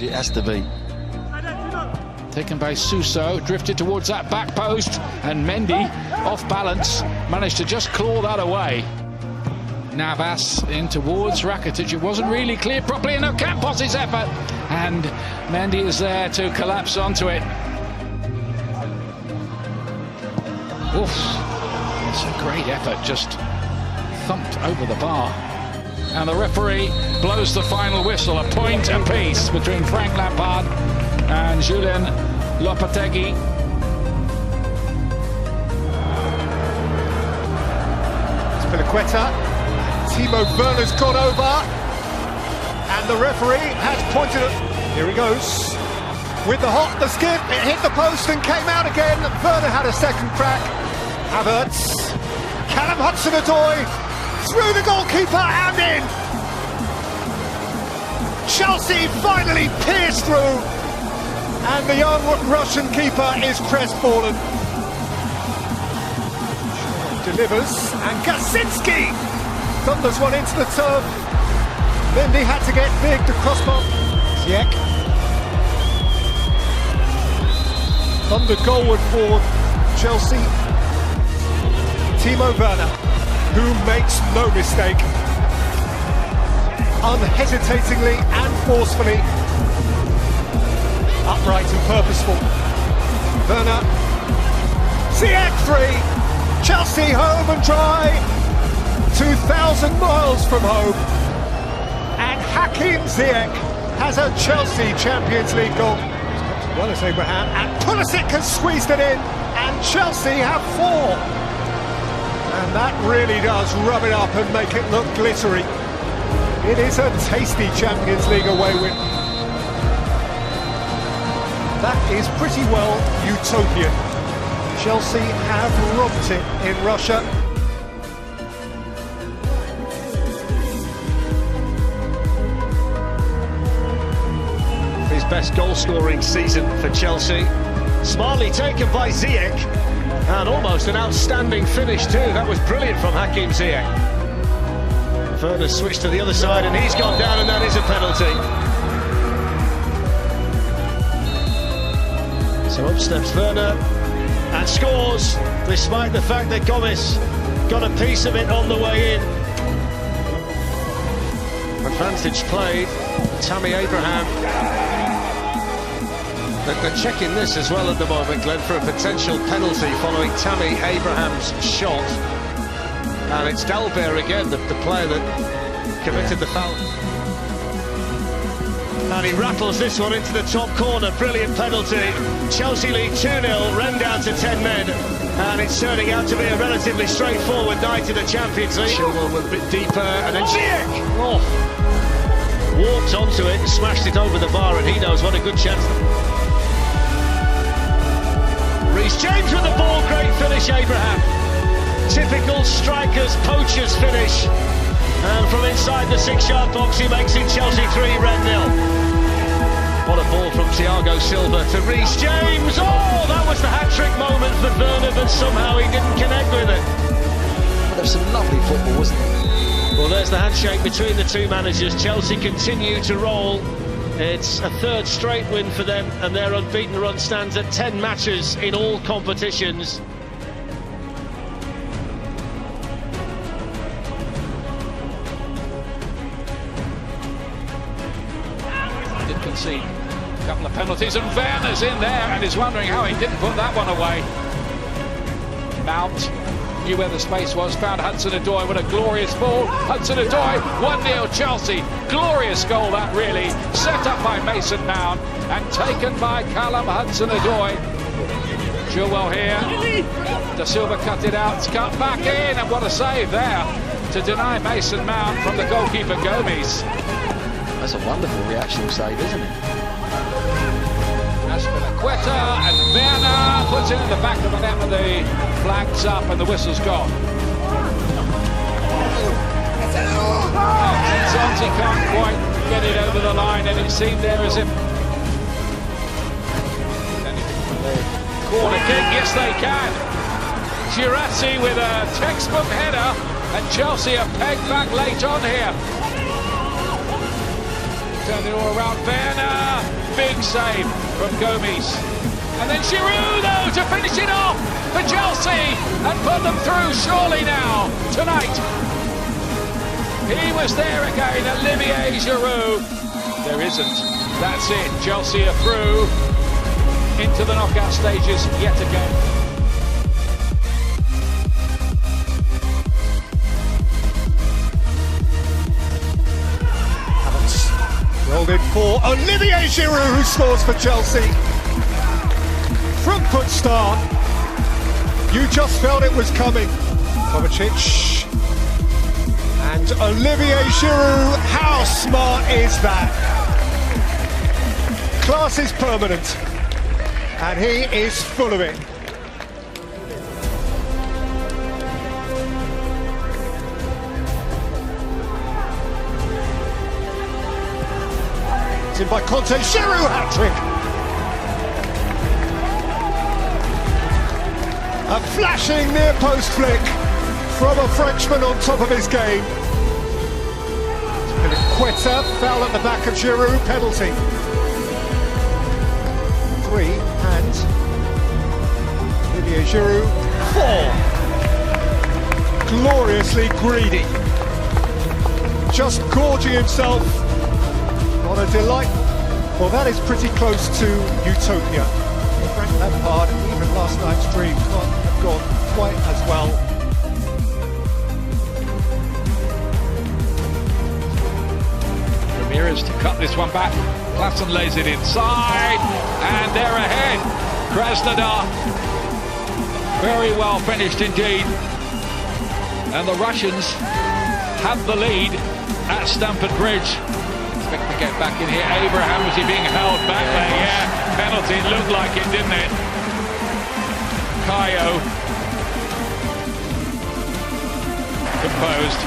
It has to be. Taken by Suso, drifted towards that back post, and Mendy, off balance, managed to just claw that away. Navas in towards Rakitic. It wasn't really clear properly, and Ocampos' effort, and Mendy is there to collapse onto it. Oof, it's a great effort, just thumped over the bar. And the referee blows the final whistle, a point apiece between Frank Lampard and Julian Lopetegui. Spilicueta. Timo Werner's gone over, and the referee has pointed at. Here he goes with the skip. It hit the post and came out again. Werner had a second crack. Havertz, Callum Hudson-Odoi through the goalkeeper and in. Chelsea finally pierced through, and the young Russian keeper is crestfallen. Delivers, and Gasinski thunders one into the turf. Mendy had to get big to crossbar. Ziyech. Thundered goalward for Chelsea. Timo Werner, who makes no mistake. Unhesitatingly and forcefully. Upright and purposeful. Werner. Ziyech 3. Chelsea home and dry. 2,000 miles from home, and Hakim Ziyech has a Chelsea Champions League goal. As well as Abraham, and Pulisic has squeezed it in, and Chelsea have 4. And that really does rub it up and make it look glittery. It is a tasty Champions League away win. That is pretty well utopian. Chelsea have robbed it in Russia. His best goal-scoring season for Chelsea. Smartly taken by Ziyech, and almost an outstanding finish too. That was brilliant from Hakim Ziyech. Werner switched to the other side, and he's gone down, and that is a penalty. So up steps Werner and scores, despite the fact that Gomez got a piece of it on the way in. Advantage played, Tammy Abraham. They're checking this as well at the moment, Glenn, for a potential penalty following Tammy Abraham's shot. And it's Dalbert again, the player that committed the foul. And he rattles this one into the top corner. Brilliant penalty. Chelsea lead 2-0, run down to 10 men. And it's turning out to be a relatively straightforward night in the Champions League. Chilwell a bit deeper, and then Ziyech! Oh. Walked onto it, smashed it over the bar, and he knows what a good chance. Reece James with the ball, great finish, Abraham. Typical strikers, poachers finish. And from inside the 6-yard box, he makes it Chelsea 3, Red 0. What a ball from Thiago Silva to Reece James. Oh, that was the hat-trick moment for Werner, but somehow he didn't connect with it. Well, there was some lovely football, wasn't there? Well, there's the handshake between the two managers. Chelsea continue to roll. It's a third straight win for them, and their unbeaten run stands at 10 matches in all competitions. Did concede a couple of penalties, and Werner's in there and is wondering how he didn't put that one away. Mount knew where the space was, found Hudson-Odoi with a glorious ball. Hudson-Odoi, 1-0 Chelsea. Glorious goal that really. Set up by Mason Mount and taken by Callum Hudson-Odoi. Chilwell here. Da Silva cut it out, it's cut back in, and what a save there to deny Mason Mount from the goalkeeper Gomes. That's a wonderful reaction save, isn't it? Spilicueta, and Werner puts it in the back of the net with the flags up and the whistle's gone. Zonzi can't quite get it over the line, and it seemed there as if... Corner kick, yes they can. Girassi with a textbook header, and Chelsea are pegged back late on here. Turn it all around, Werner. big save from Gomes. And then Giroud, though, to finish it off for Chelsea and put them through surely now, tonight. He was there again, Olivier Giroud. There isn't. That's it. Chelsea are through into the knockout stages yet again. Rolled in for Olivier Giroud, who scores for Chelsea. Front foot start. You just felt it was coming. Kovacic. And Olivier Giroud, how smart is that? Class is permanent. And he is full of it. It's in by Conte, Giroud hat-trick. A flashing near-post flick from a Frenchman on top of his game. Quetta, foul at the back of Giroud, penalty. 3, and Olivier Giroud, 4. Gloriously greedy. Just gorging himself on a delight. Well, that is pretty close to utopia. Frank Lampard, even last night's dream, can't have gone quite as well. Ramirez to cut this one back. Klassen lays it inside, and they're ahead. Krasnodar, very well finished indeed. And the Russians have the lead at Stamford Bridge. Expect to get back in here. Abraham, was he being held back there? Yeah, penalty. It looked like it, didn't it? Kayo. Composed.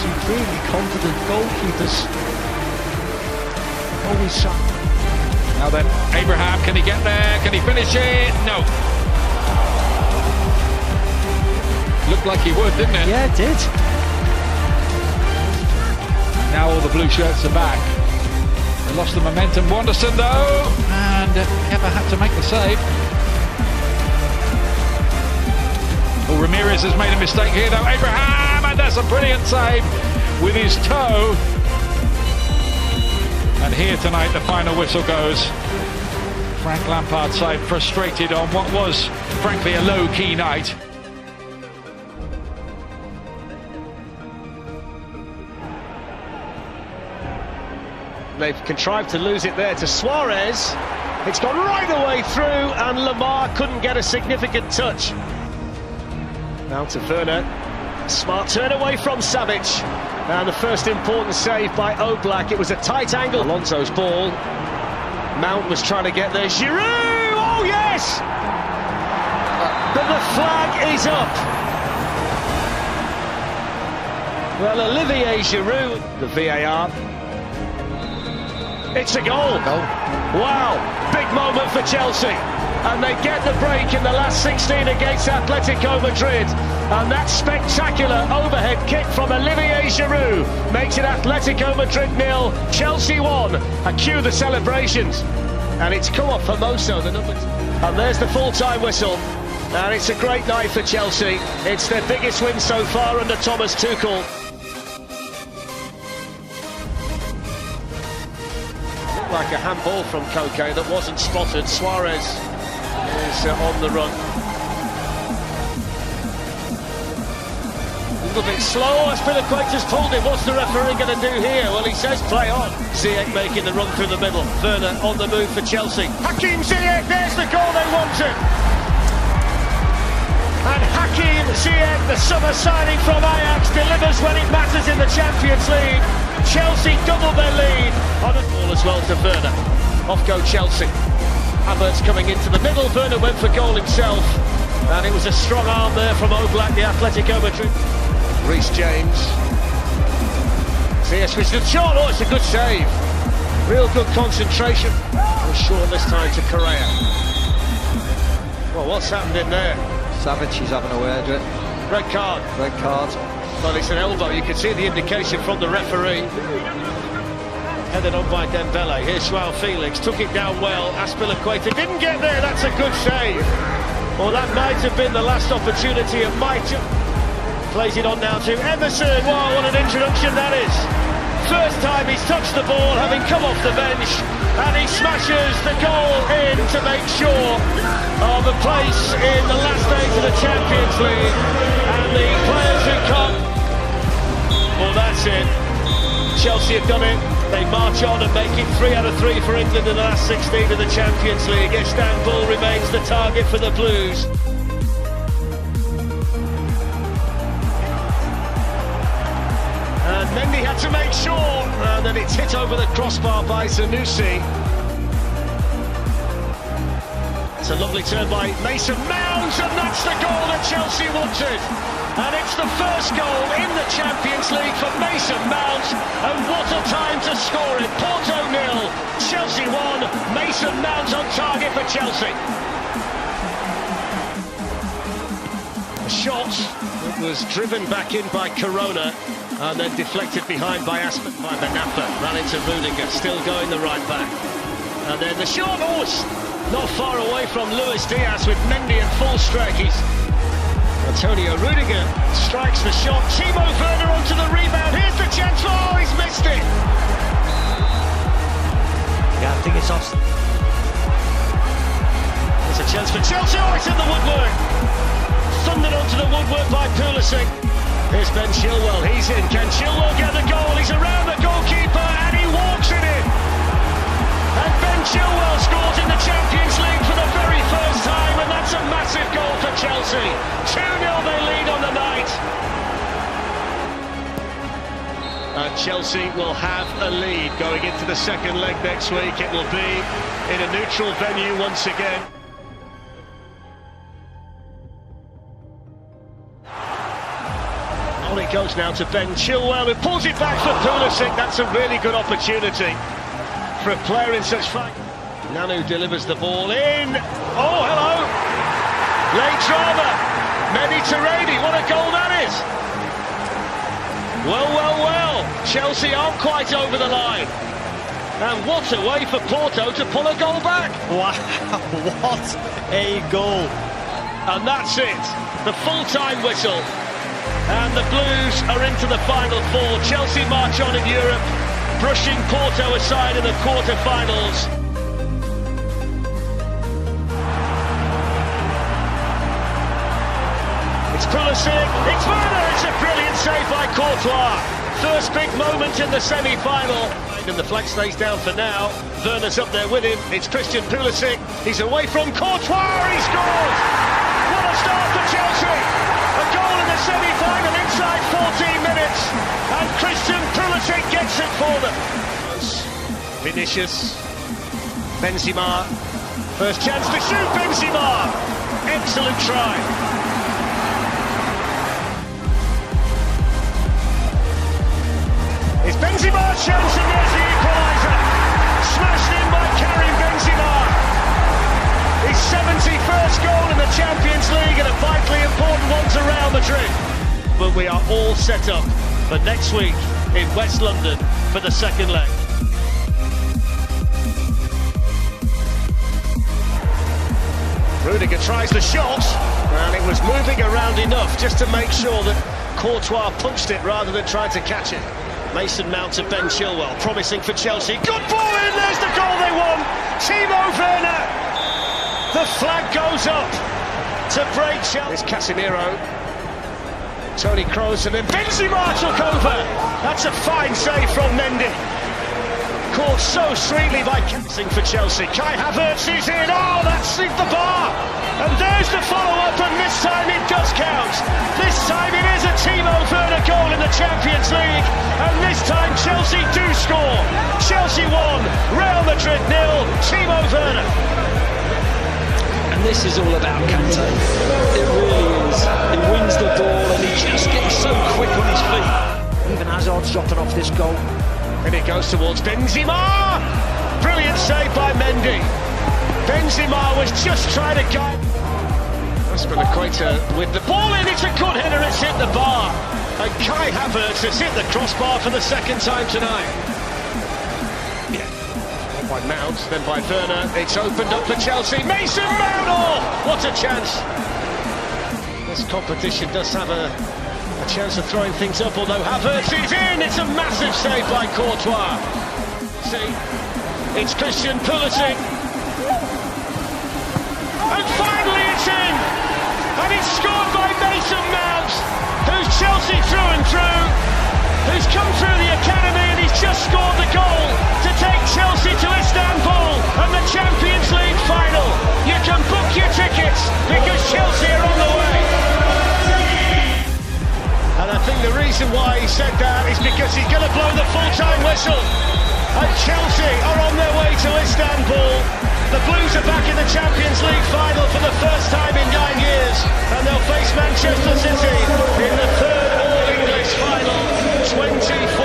Supremely confident goalkeepers. Always shot. Now then, Abraham, can he get there? Can he finish it? No. Looked like he would, didn't it? Yeah, it did. Now all the blue shirts are back. They lost the momentum. Wanderson though, and Kepa had to make the save. Oh, Ramirez has made a mistake here though. Abraham, and that's a brilliant save with his toe. And here tonight the final whistle goes. Frank Lampard side frustrated on what was frankly a low-key night. They've contrived to lose it there to Suarez. It's gone right the way through, and Lamar couldn't get a significant touch. Now to Werner. Smart turn away from Savic. And the first important save by Oblak. It was a tight angle. Alonso's ball. Mount was trying to get there. Giroud! Oh, yes! But the flag is up. Well, Olivier Giroud, the VAR. It's a goal. Wow, big moment for Chelsea. And they get the break in the last 16 against Atletico Madrid. And that spectacular overhead kick from Olivier Giroud makes it Atletico Madrid 0, Chelsea 1. And cue the celebrations. And it's come off Formoso, the number 2. And there's the full-time whistle. And it's a great night for Chelsea. It's their biggest win so far under Thomas Tuchel. Like a handball from Koke that wasn't spotted. Suarez is on the run. A little bit slow. Aspilicueta's told him, what's the referee going to do here? Well, he says play on. Ziyech making the run through the middle. Werner on the move for Chelsea. Hakim Ziyech, there's the goal they wanted. And Hakim Ziyech, the summer signing from Ajax, delivers when it matters in the Champions League. Chelsea double their lead on a ball as well to Werner. Off go Chelsea. Havertz coming into the middle. Werner went for goal himself. And it was a strong arm there from Oblak, the Atletico Madrid. Reece James. CS with the shot. Oh, it's a good save. Real good concentration. Was short this time to Correa. Well, what's happened in there? Savic is having a word with it. Red card. Red card. Well, it's an elbow. You can see the indication from the referee. Headed on by Dembele. Here's Joao Felix, took it down well. Azpilicueta didn't get there, that's a good save. Well, that might have been the last opportunity, it might have. Plays it on now to Emerson. Wow, what an introduction that is. First time he's touched the ball, having come off the bench, and he smashes the goal in to make sure of a place in the last stage of the Champions League. And the players who come, well, that's it. Chelsea have done it. They march on and make it 3 out of 3 for England in the last 16 of the Champions League. Istanbul remains the target for the Blues. And Mendy had to make sure, and then it's hit over the crossbar by Zanussi. It's a lovely turn by Mason Mount, and that's the goal that Chelsea wanted. And it's the first goal in the Champions League for Mason Mount, and what a time to score it. Porto 0, Chelsea 1, Mason Mount on target for Chelsea. A shot that was driven back in by Corona, and then deflected behind by Benappa, ran into Rudiger, still going the right back. And then the shot, oh, it's not far away from Luis Diaz with Mendy in full strike. Antonio Rudiger strikes the shot. Timo Werner onto the rebound. Here's the chance. Oh, he's missed it. Yeah, I think it's off. It's a chance for Chelsea. Oh, it's in the woodwork. Thundered onto the woodwork by Pulisic. Here's Ben Chilwell. He's in. Can Chilwell get the goal? He's around the goalkeeper and he walks it in. And Ben Chilwell scores in the Champions League for the very first time, and that's a massive goal for Chelsea. 2-0 they lead on the night. And Chelsea will have a lead going into the second leg next week. It will be in a neutral venue once again. On it goes now to Ben Chilwell, who pulls it back for Pulisic. That's a really good opportunity for a player in such fight. Nanu delivers the ball in. Oh, hello! Late drama. Mediterranean, what a goal that is! Well, well, well. Chelsea aren't quite over the line. And what a way for Porto to pull a goal back. Wow, what a goal. And that's it. The full-time whistle. And the Blues are into the final four. Chelsea march on in Europe, brushing Porto aside in the quarter-finals. It's Pulisic, it's Werner, it's a brilliant save by Courtois. First big moment in the semi-final. And the flag stays down for now. Werner's up there with him, it's Christian Pulisic. He's away from Courtois, he scores! What a start for Chelsea! A goal in the semi-final inside 14 minutes. And Christian Pulisic gets it for them. Vinicius, Benzema, first chance to shoot, Benzema! Excellent try. It's Benzema's chance and there's the equaliser. Smashed in by Karim Benzema. His 71st goal in the Champions League and a vitally important one to Real Madrid. But we are all set up for next week in West London for the second leg. Rudiger tries the shot, and it was moving around enough just to make sure that Courtois punched it rather than tried to catch it. Mason Mount to Ben Chilwell, promising for Chelsea. Good ball in, there's the goal they won! Timo Werner! The flag goes up to break Chelsea. It's Casemiro, Toni Kroos, and then Benzema took over! That's a fine save from Mendy. Caught so sweetly by Kensing for Chelsea. Kai Havertz is in. Oh, that's the bar. And there's the follow-up, and this time it does count. This time it is a Timo Werner goal in the Champions League. And this time Chelsea do score. Chelsea 1, Real Madrid 0, Timo Werner. And this is all about Kante. It really is. He wins the ball and he just gets so quick on his feet. Even Hazard's dropping off this goal. And it goes towards Benzema! Brilliant save by Mendy. Benzema was just trying to guide. Azpilicueta with the ball in, it's a good header, it's hit the bar. And Kai Havertz has hit the crossbar for the second time tonight. by Mount, then by Werner. It's opened up for Chelsea. Mason Mount! Oh, what a chance! This competition does have a chance of throwing things up, although Havertz is in! It's a massive save by Courtois. See, it's Christian Pulisic. And finally it's in! And it's scored by Mason Mount, who's Chelsea through and through, who's come through the academy, and he's just scored the goal to take Chelsea to Istanbul and the Champions League final. You can book your tickets because Chelsea are on the way. And I think the reason why he said that is because he's going to blow the full-time whistle. And Chelsea are on their way to Istanbul. The Blues are back in the Champions League final for the first time in 9 years. And they'll face Manchester City in the third All-English final 24